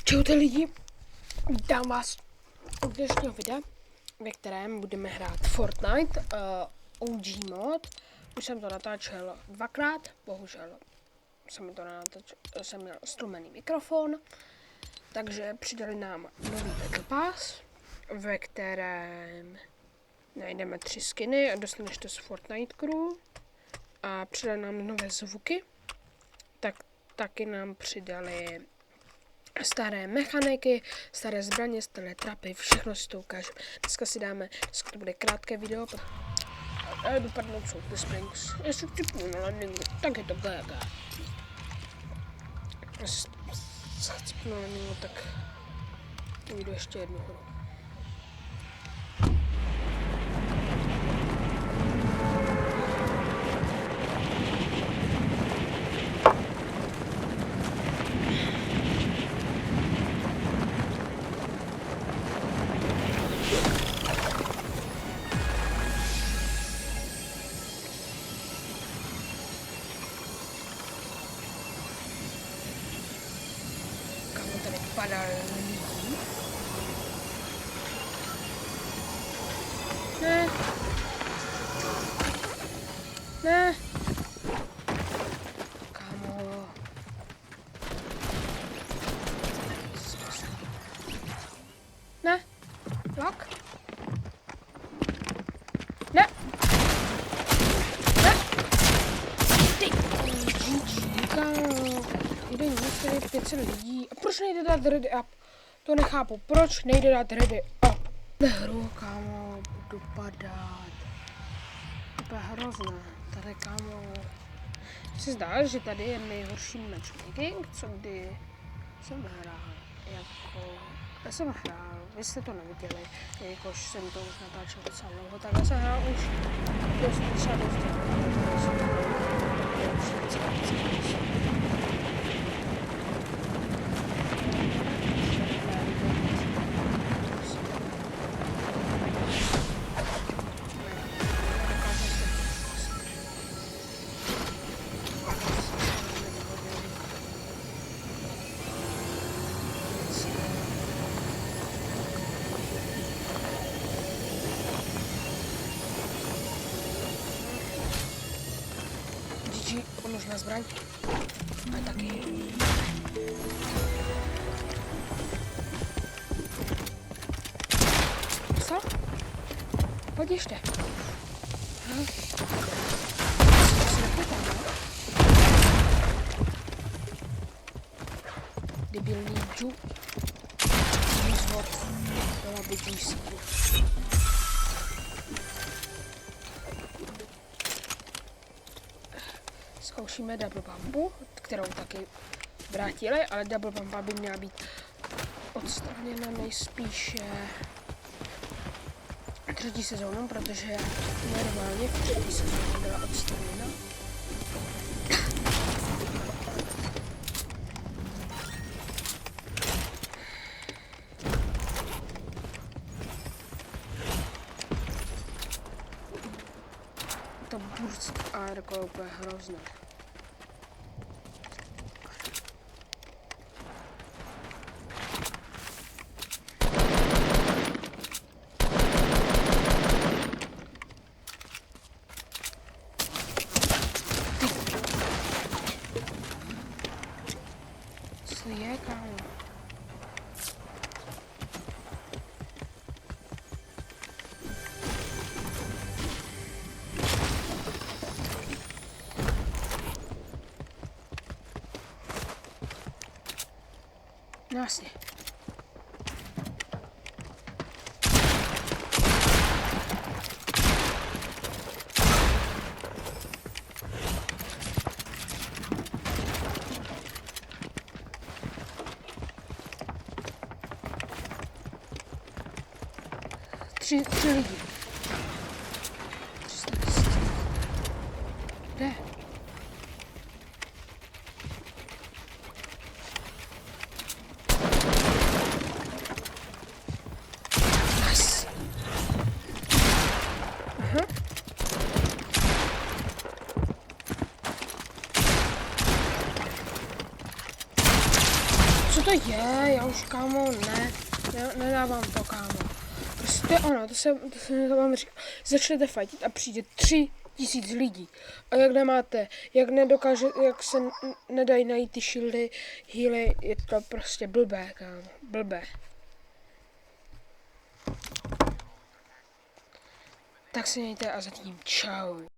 Čaute lidi, vítám vás u dnešního videa, ve kterém budeme hrát Fortnite OG mod. Už jsem to natáčel dvakrát, bohužel jsem měl stlumený mikrofon, takže přidali nám nový Battle Pass, ve kterém najdeme 3 skiny a dostaneš to z Fortnite Crew a přidali nám nové zvuky, taky nám přidali staré mechaniky, staré zbraně, staré trapy, všechno si to ukážu. Dneska to bude krátké video. A jdu padnout jsou ty Springs. Jestli připnu na landingu, tak je to GG. Jestli připnu na landingu, tak jdu ještě jednu hru. Pada lidí. Ne. Ne. Kámo. Ne. Lak. Ne. Ne. Ty. GG, kámo. Jeden nic, tady 500 lidí. A proč nejde dát ready up? To nechápu. Proč nejde dát ready up? Nehru, kámo, budu padat. To je hrozné. Tady, kámo. Se zdá, že tady je nejhorší matchmaking, co kdy jsem hrál. Já jsem hrál, vy jste to neviděli, jakož jsem to už natáčel docela dlouho, tak já jsem hrál už dost. Нужна зbraň. A taky. Co? Pojď ještě. Debilní džu. Výzvod. Dala bydlí sílu. Zkoušíme double bumpu, kterou taky vrátili, ale double bumpa by měla být odstraněna nejspíše třetí sezónou, protože normálně v třetí sezóně byla odstraněna. To burst ARko je úplně hrozné. Co je, kámo? No jasně. Tři lidi. 300 000. Kde? Nice. Aha. Co to je? Já už, kámo, nedávám to, kámo. Prostě to je ono, to se vám říká. Začnete fightit a přijde 3000 lidí. A jak nemáte, jak se nedají najít ty shieldy, healy, je to prostě blbé, kámo. Blbé. Tak se mějte a zatím čau.